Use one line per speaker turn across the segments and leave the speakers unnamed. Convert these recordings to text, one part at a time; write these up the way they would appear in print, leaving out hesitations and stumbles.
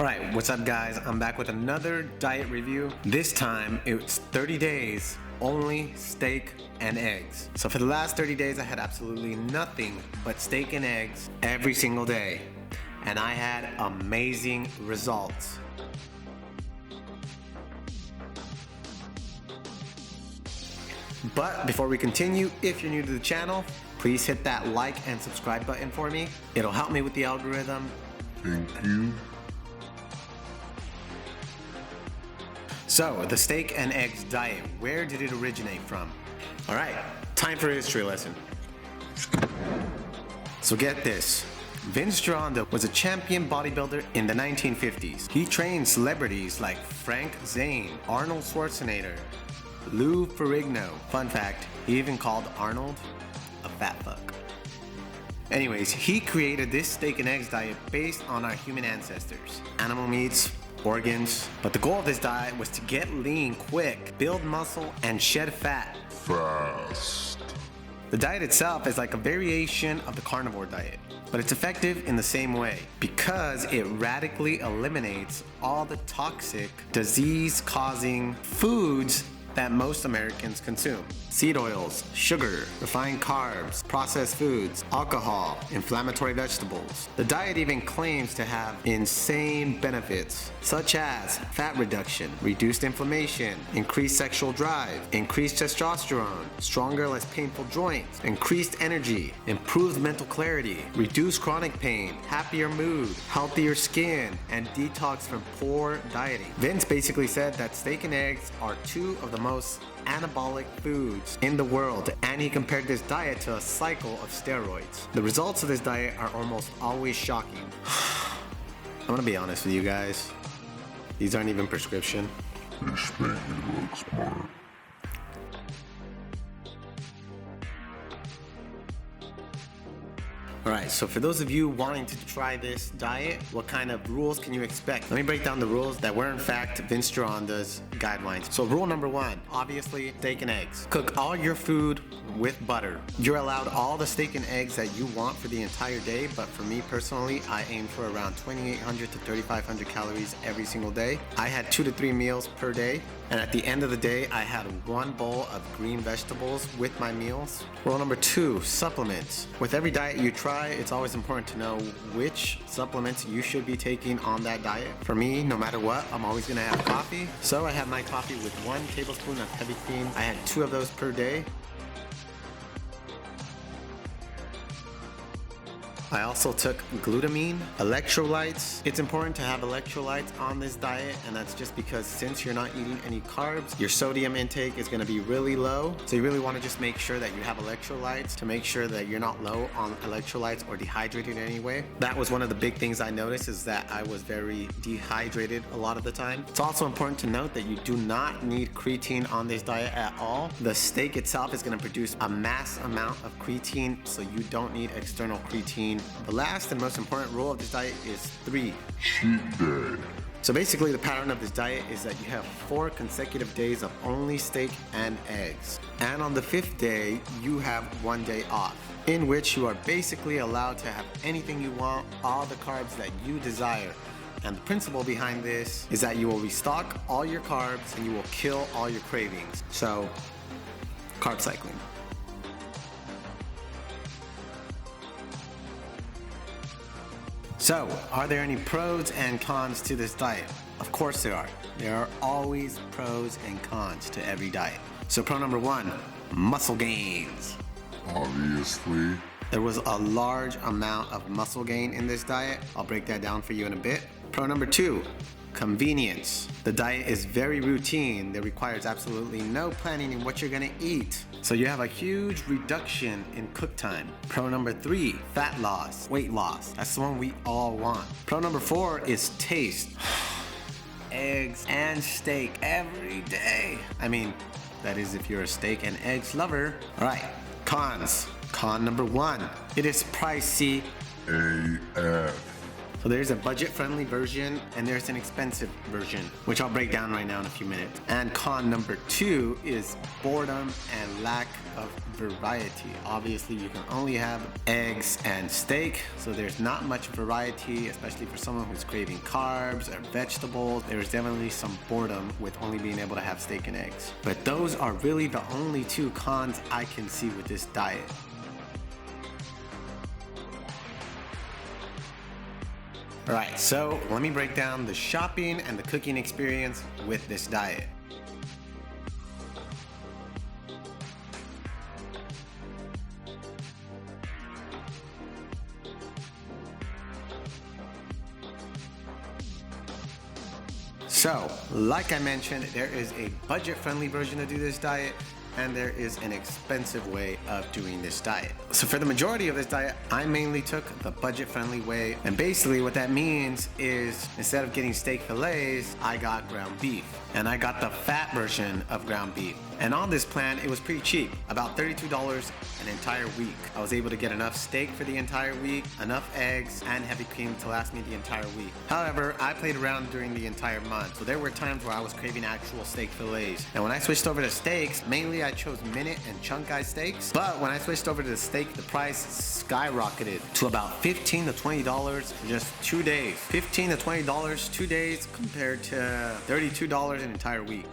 Alright, what's up guys? I'm back with another diet review. This time it's 30 days, only steak and eggs. So for the last 30 days I had absolutely nothing but steak and eggs every single day. And I had amazing results. But before we continue, if you're new to the channel, please hit that like and subscribe button for me. It'll help me with the algorithm.
Thank you.
So, the steak and eggs diet, where did it originate from? Alright, time for a history lesson. So get this, Vince Gironda was a champion bodybuilder in the 1950s. He trained celebrities like Frank Zane, Arnold Schwarzenegger, Lou Ferrigno. Fun fact, he even called Arnold a fat fuck. Anyways, he created this steak and eggs diet based on our human ancestors. Animal meats, organs, but the goal of this diet was to get lean quick, build muscle, and shed fat
Fast.
The diet itself is like a variation of the carnivore diet, but it's effective in the same way because it radically eliminates all the toxic, disease-causing foods that most Americans consume. Seed oils, sugar, refined carbs, processed foods, alcohol, inflammatory vegetables. The diet even claims to have insane benefits such as fat reduction, reduced inflammation, increased sexual drive, increased testosterone, stronger, less painful joints, increased energy, improved mental clarity, reduced chronic pain, happier mood, healthier skin, and detox from poor dieting. Vince basically said that steak and eggs are two of the most anabolic foods in the world, and he compared this diet to a cycle of steroids. The results of this diet are almost always shocking. I'm gonna be honest with you guys, these aren't even prescription.
This man looks smart.
Alright, so for those of you wanting to try this diet, what kind of rules can you expect? Let me break down the rules that were in fact Vince Gironda's guidelines. So rule number one, obviously steak and eggs. Cook all your food with butter. You're allowed all the steak and eggs that you want for the entire day, but for me personally, I aim for around 2,800 to 3,500 calories every single day. I had 2 to 3 meals per day, and at the end of the day, I had one bowl of green vegetables with my meals. Rule number two, supplements. With every diet you try, it's always important to know which supplements you should be taking on that diet. For me, no matter what, I'm always gonna have coffee. So I had my coffee with 1 tablespoon of heavy cream. I had 2 of those per day. I also took glutamine, electrolytes. It's important to have electrolytes on this diet, and that's just because since you're not eating any carbs, your sodium intake is gonna be really low. So you really wanna just make sure that you have electrolytes to make sure that you're not low on electrolytes or dehydrated anyway. That was one of the big things I noticed, is that I was very dehydrated a lot of the time. It's also important to note that you do not need creatine on this diet at all. The steak itself is gonna produce a mass amount of creatine, so you don't need external creatine. The last and most important rule of this diet is 3.
Cheat day.
So basically the pattern of this diet is that you have 4 consecutive days of only steak and eggs. And on the 5th day, you have 1 day off, in which you are basically allowed to have anything you want, all the carbs that you desire. And the principle behind this is that you will restock all your carbs and you will kill all your cravings. So, carb cycling. So, are there any pros and cons to this diet? Of course there are. There are always pros and cons to every diet. So pro number 1, muscle gains.
Obviously.
There was a large amount of muscle gain in this diet. I'll break that down for you in a bit. Pro number 2, convenience. The diet is very routine. That requires absolutely no planning in what you're gonna eat. So you have a huge reduction in cook time. Pro number 3, fat loss, weight loss. That's the one we all want. Pro number 4 is taste. Eggs and steak every day. I mean, that is if you're a steak and eggs lover. All right, cons. Con number 1, it is pricey.
AF.
So there's a budget-friendly version and there's an expensive version, which I'll break down right now in a few minutes. And con number 2 is boredom and lack of variety. Obviously, you can only have eggs and steak, so there's not much variety, especially for someone who's craving carbs or vegetables. There's definitely some boredom with only being able to have steak and eggs. But those are really the only 2 cons I can see with this diet. Alright, so let me break down the shopping and the cooking experience with this diet. So, like I mentioned, there is a budget-friendly version to do this diet, and there is an expensive way of doing this diet. So for the majority of this diet, I mainly took the budget-friendly way, and basically what that means is instead of getting steak fillets, I got ground beef, and I got the fat version of ground beef. And on this plan, it was pretty cheap, about $32 an entire week. I was able to get enough steak for the entire week, enough eggs, and heavy cream to last me the entire week. However, I played around during the entire month, so there were times where I was craving actual steak fillets. And when I switched over to steaks, mainly I chose minute and chunk eye steaks. But when I switched over to the steak, the price skyrocketed to about $15 to $20 for just 2 days. $15 to $20 2 days compared to $32 an entire week.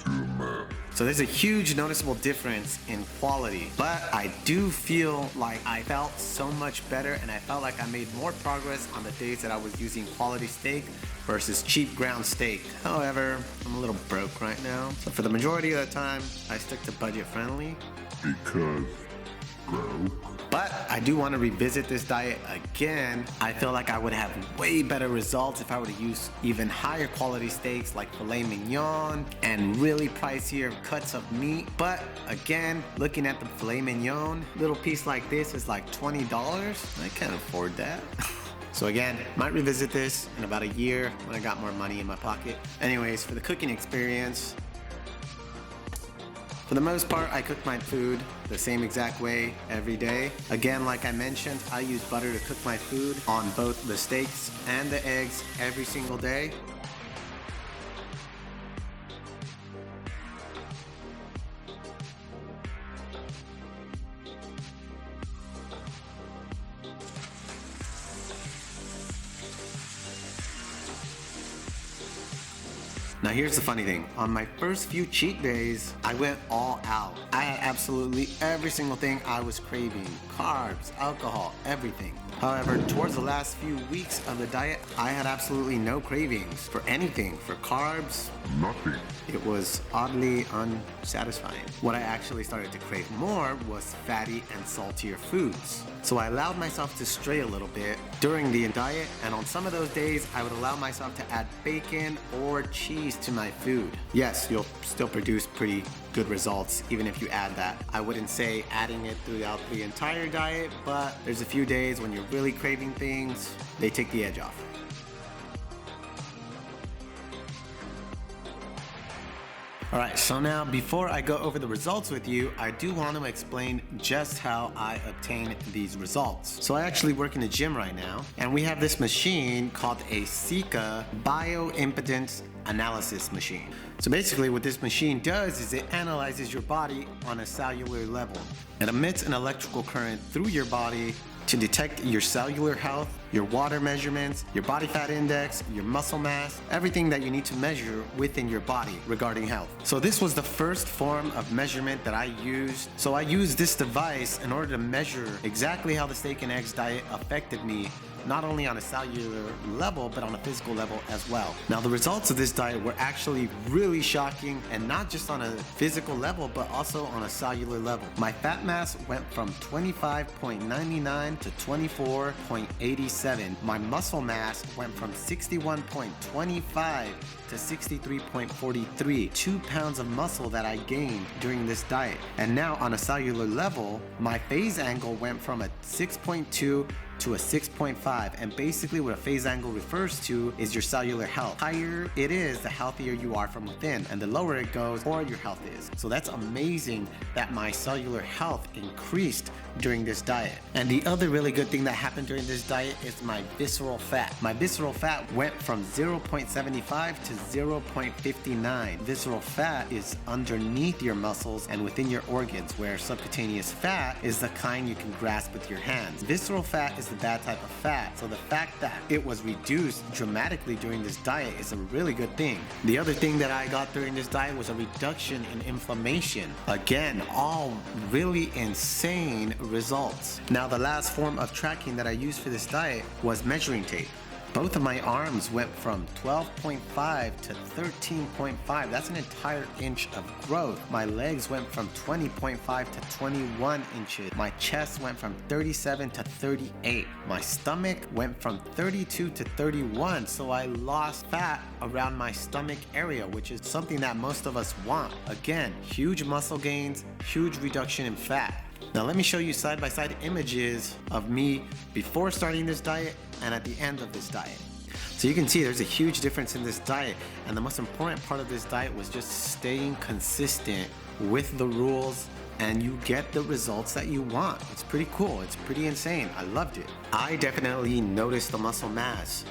So there's a huge noticeable difference in quality, but I do feel like I felt so much better and I felt like I made more progress on the days that I was using quality steak versus cheap ground steak. However, I'm a little broke right now, so for the majority of the time, I stick to budget friendly.
Because broke.
But I do want to revisit this diet again. I feel like I would have way better results if I were to use even higher quality steaks like filet mignon and really pricier cuts of meat. But again, looking at the filet mignon, little piece like this is like $20. I can't afford that. So again, might revisit this in about a year when I got more money in my pocket. Anyways, for the cooking experience, for the most part, I cook my food the same exact way every day. Again, like I mentioned, I use butter to cook my food on both the steaks and the eggs every single day. Now here's the funny thing, on my first few cheat days, I went all out. I had absolutely every single thing I was craving, carbs, alcohol, everything. However, towards the last few weeks of the diet, I had absolutely no cravings for anything, for carbs,
Nothing.
It was oddly unsatisfying. What I actually started to crave more was fatty and saltier foods. So I allowed myself to stray a little bit during the diet, and on some of those days, I would allow myself to add bacon or cheese to my food. Yes, you'll still produce pretty good results even if you add that. I wouldn't say adding it throughout the entire diet, but there's a few days when you're really craving things, they take the edge off. Alright, so now before I go over the results with you, I do want to explain just how I obtain these results. So I actually work in the gym right now, and we have this machine called a Sika bioimpedance analysis machine. So basically what this machine does is it analyzes your body on a cellular level. It emits an electrical current through your body to detect your cellular health, your water measurements, your body fat index, your muscle mass, everything that you need to measure within your body regarding health. So this was the first form of measurement that I used. So I used this device in order to measure exactly how the steak and eggs diet affected me, not only on a cellular level, but on a physical level as well. Now the results of this diet were actually really shocking, and not just on a physical level, but also on a cellular level. My fat mass went from 25.99 to 24.87. My muscle mass went from 61.25 to 63.43, 2 pounds of muscle that I gained during this diet. And now on a cellular level, my phase angle went from a 6.2 to a 6.5, and basically what a phase angle refers to is your cellular health. The higher it is, the healthier you are from within, and the lower it goes, the poorer your health is. So that's amazing that my cellular health increased during this diet. And the other really good thing that happened during this diet is my visceral fat. My visceral fat went from 0.75 to 0.59. Visceral fat is underneath your muscles and within your organs, where subcutaneous fat is the kind you can grasp with your hands. Visceral fat is the bad type of fat, so the fact that it was reduced dramatically during this diet is a really good thing. The other thing that I got during this diet was a reduction in inflammation. Again, all really insane results. Now, the last form of tracking that I used for this diet was measuring tape. Both of my arms went from 12.5 to 13.5. That's an entire inch of growth. My legs went from 20.5 to 21 inches. My chest went from 37 to 38. My stomach went from 32 to 31. So I lost fat around my stomach area, which is something that most of us want. Again, huge muscle gains, huge reduction in fat. Now let me show you side-by-side images of me before starting this diet and at the end of this diet. So you can see there's a huge difference in this diet, and the most important part of this diet was just staying consistent with the rules, and you get the results that you want. It's pretty cool. It's pretty insane. I loved it. I definitely noticed the muscle mass.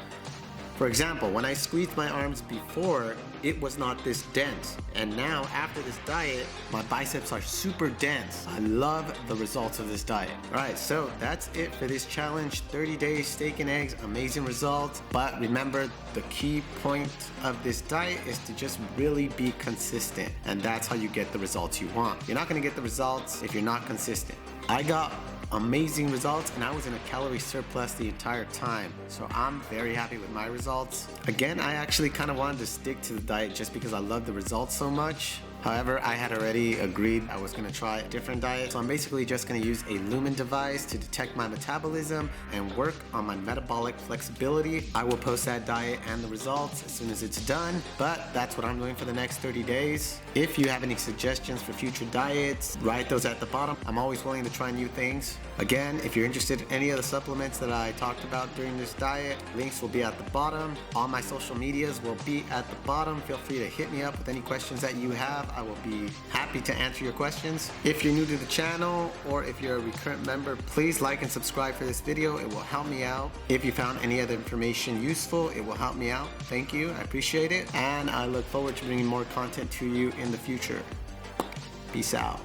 For example, when I squeezed my arms before, it was not this dense. And now, after this diet, my biceps are super dense. I love the results of this diet. Alright, so that's it for this challenge. 30 days steak and eggs, amazing results. But remember, the key point of this diet is to just really be consistent. And that's how you get the results you want. You're not gonna get the results if you're not consistent. I got amazing results, and I was in a calorie surplus the entire time, so I'm very happy with my results. Again, I actually kind of wanted to stick to the diet just because I love the results so much. However, I had already agreed I was going to try a different diet, so I'm basically just going to use a Lumen device to detect my metabolism and work on my metabolic flexibility. I will post that diet and the results as soon as it's done, but that's what I'm doing for the next 30 days. If you have any suggestions for future diets, write those at the bottom. I'm always willing to try new things. Again, if you're interested in any of the supplements that I talked about during this diet, links will be at the bottom. All my social medias will be at the bottom. Feel free to hit me up with any questions that you have. I will be happy to answer your questions. If you're new to the channel or if you're a recurrent member, please like and subscribe for this video. It will help me out. If you found any other information useful, it will help me out. Thank you. I appreciate it. And I look forward to bringing more content to you in the future. Peace out.